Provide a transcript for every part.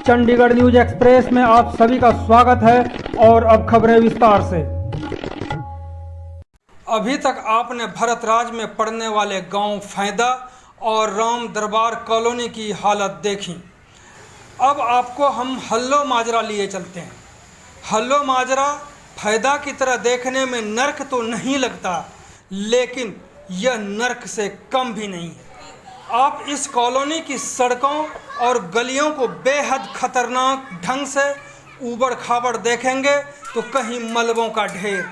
Chandigarh news express में आप सभी का स्वागत है और अब खबरें विस्तार से। अभी तक आपने भरतराज में पड़ने वाले गांव फैदा और राम दरबार कॉलोनी की हालत देखी। अब आपको हम हल्लो माजरा लिए चलते हैं। हल्लो माजरा फैदा की तरह देखने में नर्क तो नहीं लगता, लेकिन यह नर्क से कम भी नहीं है। आप इस कॉलोनी की सड़कों और गलियों को बेहद खतरनाक ढंग से ऊबड़ खाबड़ देखेंगे तो कहीं मलबों का ढेर।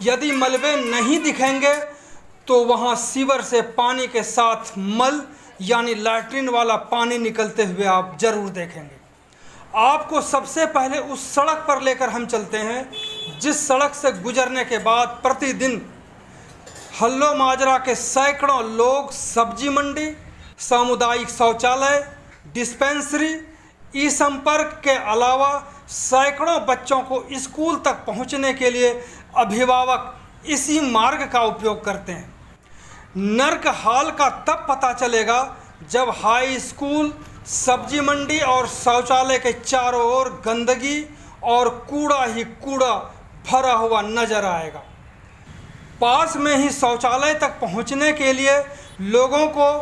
यदि मलबे नहीं दिखेंगे तो वहाँ सीवर से पानी के साथ मल यानी लैट्रिन वाला पानी निकलते हुए आप जरूर देखेंगे। आपको सबसे पहले उस सड़क पर लेकर हम चलते हैं जिस सड़क से गुजरने के बाद प्रतिदिन हल्लो माजरा के सैकड़ों लोग सब्जी मंडी, सामुदायिक शौचालय, डिस्पेंसरी, ई संपर्क के अलावा सैकड़ों बच्चों को स्कूल तक पहुंचने के लिए अभिभावक इसी मार्ग का उपयोग करते हैं। नर्क हाल का तब पता चलेगा जब हाई स्कूल, सब्जी मंडी और शौचालय के चारों ओर गंदगी और कूड़ा ही कूड़ा भरा हुआ नजर आएगा। पास में ही शौचालय तक पहुंचने के लिए लोगों को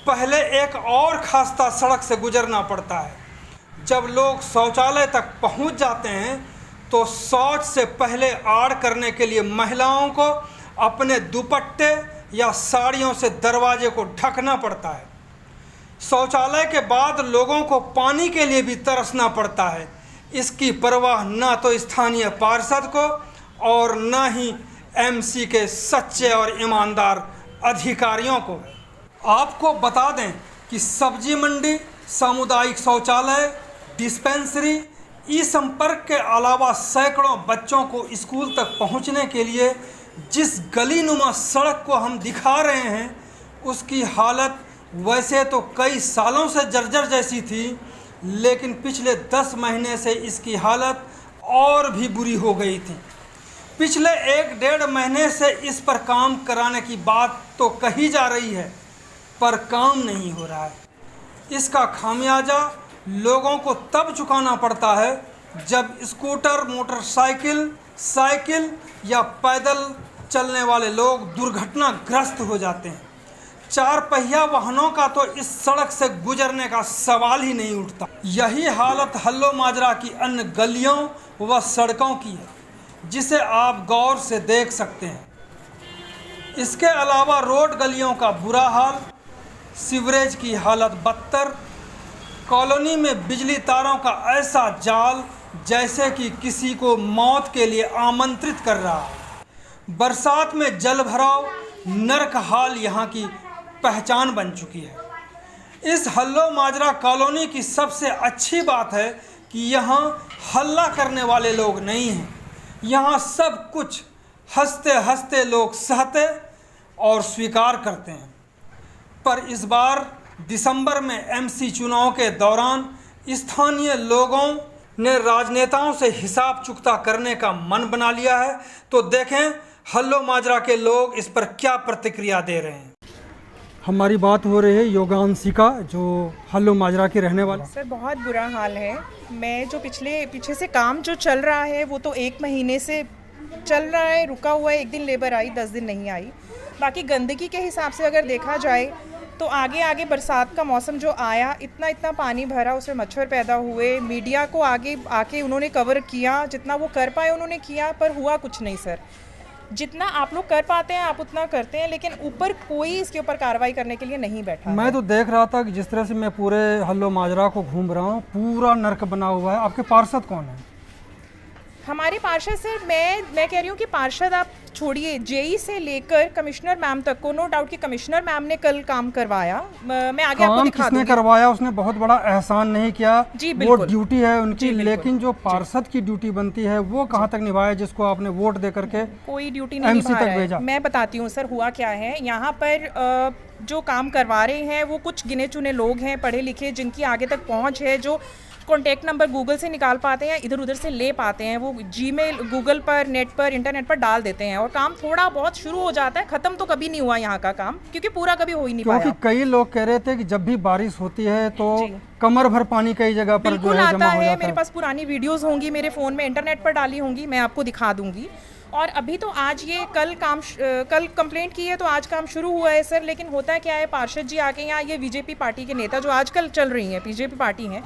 पहले एक और खास्ता सड़क से गुजरना पड़ता है। जब लोग शौचालय तक पहुंच जाते हैं तो शौच से पहले आड़ करने के लिए महिलाओं को अपने दुपट्टे या साड़ियों से दरवाजे को ढकना पड़ता है। शौचालय के बाद लोगों को पानी के लिए भी तरसना पड़ता है। इसकी परवाह ना तो स्थानीय पार्षद को और ना ही एमसी के सच्चे और ईमानदार अधिकारियों को। आपको बता दें कि सब्जी मंडी, सामुदायिक शौचालय, डिस्पेंसरी, ई संपर्क के अलावा सैकड़ों बच्चों को स्कूल तक पहुंचने के लिए जिस गली नुमा सड़क को हम दिखा रहे हैं उसकी हालत वैसे तो कई सालों से जर्जर जैसी थी, लेकिन पिछले 10 महीने से इसकी हालत और भी बुरी हो गई थी। पिछले 1-1.5 महीने से इस पर काम कराने की बात तो कही जा रही है, पर काम नहीं हो रहा है। इसका खामियाजा लोगों को तब चुकाना पड़ता है जब स्कूटर, मोटरसाइकिल, साइकिल या पैदल चलने वाले लोग दुर्घटनाग्रस्त हो जाते हैं। 4 पहिया वाहनों का तो इस सड़क से गुजरने का सवाल ही नहीं उठता। यही हालत हल्लो माजरा की अन्य गलियों व सड़कों की है, जिसे आप गौर से देख सकते हैं। इसके अलावा रोड गलियों का बुरा हाल, सीवरेज की हालत बदतर, कॉलोनी में बिजली तारों का ऐसा जाल जैसे कि किसी को मौत के लिए आमंत्रित कर रहा है। बरसात में जल भराव, नर्क हाल यहाँ की पहचान बन चुकी है। इस हल्लो माजरा कॉलोनी की सबसे अच्छी बात है कि यहाँ हल्ला करने वाले लोग नहीं हैं। यहाँ सब कुछ हंसते हंसते लोग सहते और स्वीकार करते हैं। पर इस बार दिसंबर में एमसी चुनाव के दौरान स्थानीय लोगों ने राजनेताओं से हिसाब चुकता करने का मन बना लिया है। तो देखें हल्लो माजरा के लोग इस पर क्या प्रतिक्रिया दे रहे हैं। हमारी बात हो रही है योगांशी का, जो हल्लो माजरा के रहने वाले। सर बहुत बुरा हाल है। मैं जो पीछे से काम जो चल रहा है वो तो 1 महीने से चल रहा है, रुका हुआ है। 1 दिन लेबर आई, 10 दिन नहीं आई। बाकी गंदगी के हिसाब से अगर देखा जाए तो आगे बरसात का मौसम जो आया, इतना पानी भरा, उसमें मच्छर पैदा हुए। मीडिया को आगे आके उन्होंने कवर किया, जितना वो कर पाए उन्होंने किया, पर हुआ कुछ नहीं सर। जितना आप लोग कर पाते हैं आप उतना करते हैं, लेकिन ऊपर कोई इसके ऊपर कार्रवाई करने के लिए नहीं बैठा। मैं तो देख रहा था कि जिस तरह से मैं पूरे हल्लो माजरा को घूम रहा हूँ, पूरा नर्क बना हुआ है। आपके पार्षद कौन है? हमारे पार्षद सर, मैं कह रही हूँ कि पार्षद आप छोड़िए, जेई से लेकर कमिश्नर मैम तक को नो डाउट कि कमिश्नर मैम ने कल काम करवाया। मैं आगे आपको दिखा दूंगी। करवाया, उसने बहुत बड़ा एहसान नहीं किया। जी वो ड्यूटी है उनकी, लेकिन जो पार्षद की ड्यूटी बनती है वो कहाँ तक निभाया, जिसको आपने वोट दे करके कोई ड्यूटी नहीं निभा रहा है। मैं बताती हूँ सर हुआ क्या है। यहाँ पर जो काम करवा रहे हैं वो कुछ गिने चुने लोग हैं, पढ़े लिखे, जिनकी आगे तक पहुँच है, जो कॉन्टैक्ट नंबर गूगल से निकाल पाते हैं, इधर उधर से ले पाते हैं, वो जीमेल गूगल पर, नेट पर, इंटरनेट पर डाल देते हैं और काम थोड़ा बहुत शुरू हो जाता है। ख़त्म तो कभी नहीं हुआ यहाँ का काम, क्योंकि पूरा कभी हो ही नहीं पाया। क्योंकि कई लोग कह रहे थे कि जब भी बारिश होती है तो कमर भर पानी कई जगह पर जो बिल्कुल है आता जमा हो है। जाता मेरे है। पास पुरानी वीडियोस होंगी, मेरे फ़ोन में इंटरनेट पर डाली होंगी, मैं आपको दिखा दूंगी। और अभी तो आज ये कल कंप्लेंट की है तो आज काम शुरू हुआ है सर। लेकिन होता क्या है, पार्षद जी आके यहाँ, ये बीजेपी पार्टी के नेता जो आजकल चल रही हैं, बीजेपी पार्टी हैं,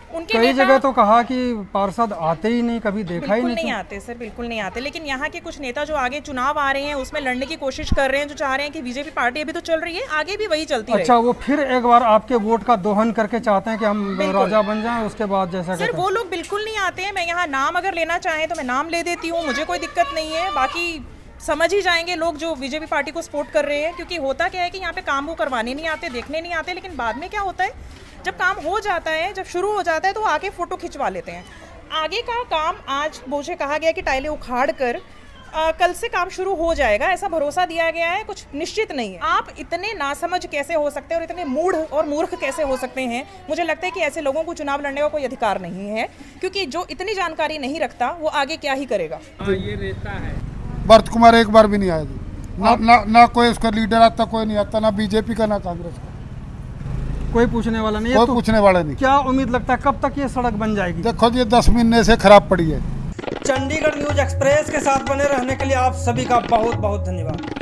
उनके कई जगह तो कहा कि पार्षद आते ही नहीं, कभी देखा ही बिल्कुल नहीं। नहीं आते सर, बिल्कुल नहीं आते। लेकिन यहाँ के कुछ नेता जो आगे चुनाव आ रहे हैं उसमें लड़ने की कोशिश कर रहे हैं, जो चाह रहे हैं कि बीजेपी पार्टी अभी तो चल रही है, आगे भी वही चलती रहे। अच्छा, वो फिर एक बार आपके वोट का दोहन करके चाहते हैं कि हम राजा बन जाएं, उसके बाद जैसा सर वो लोग बिल्कुल नहीं आते हैं। मैं यहाँ नाम अगर लेना चाहें तो मैं नाम ले देती हूँ, मुझे कोई दिक्कत नहीं है। बाकी समझ ही जाएंगे लोग जो बीजेपी पार्टी को सपोर्ट कर रहे हैं, क्योंकि होता क्या है कि यहाँ पे काम वो करवाने नहीं आते, देखने नहीं आते। लेकिन बाद में क्या होता है, जब काम हो जाता है, जब शुरू हो जाता है तो आके फ़ोटो खिंचवा लेते हैं। आगे का काम आज मुझे कहा गया कि टाइलें उखाड़ कर कल से काम शुरू हो जाएगा, ऐसा भरोसा दिया गया है। कुछ निश्चित नहीं है। आप इतने नासमझ कैसे हो सकते हैं और इतने मूढ़ और मूर्ख कैसे हो सकते हैं? मुझे लगता है कि ऐसे लोगों को चुनाव लड़ने का कोई अधिकार नहीं है, क्योंकि जो इतनी जानकारी नहीं रखता वो आगे क्या ही करेगा। ये रहता है। भरत कुमार एक बार भी नहीं आया ना कोई उसका लीडर आता, कोई नहीं आता, ना बीजेपी का ना कांग्रेस का, कोई पूछने वाला नहीं है। कोई तो पूछने वाला नहीं। क्या उम्मीद लगता है कब तक ये सड़क बन जाएगी? देखो ये 10 महीने से खराब पड़ी है। चंडीगढ़ न्यूज एक्सप्रेस के साथ बने रहने के लिए आप सभी का बहुत बहुत धन्यवाद।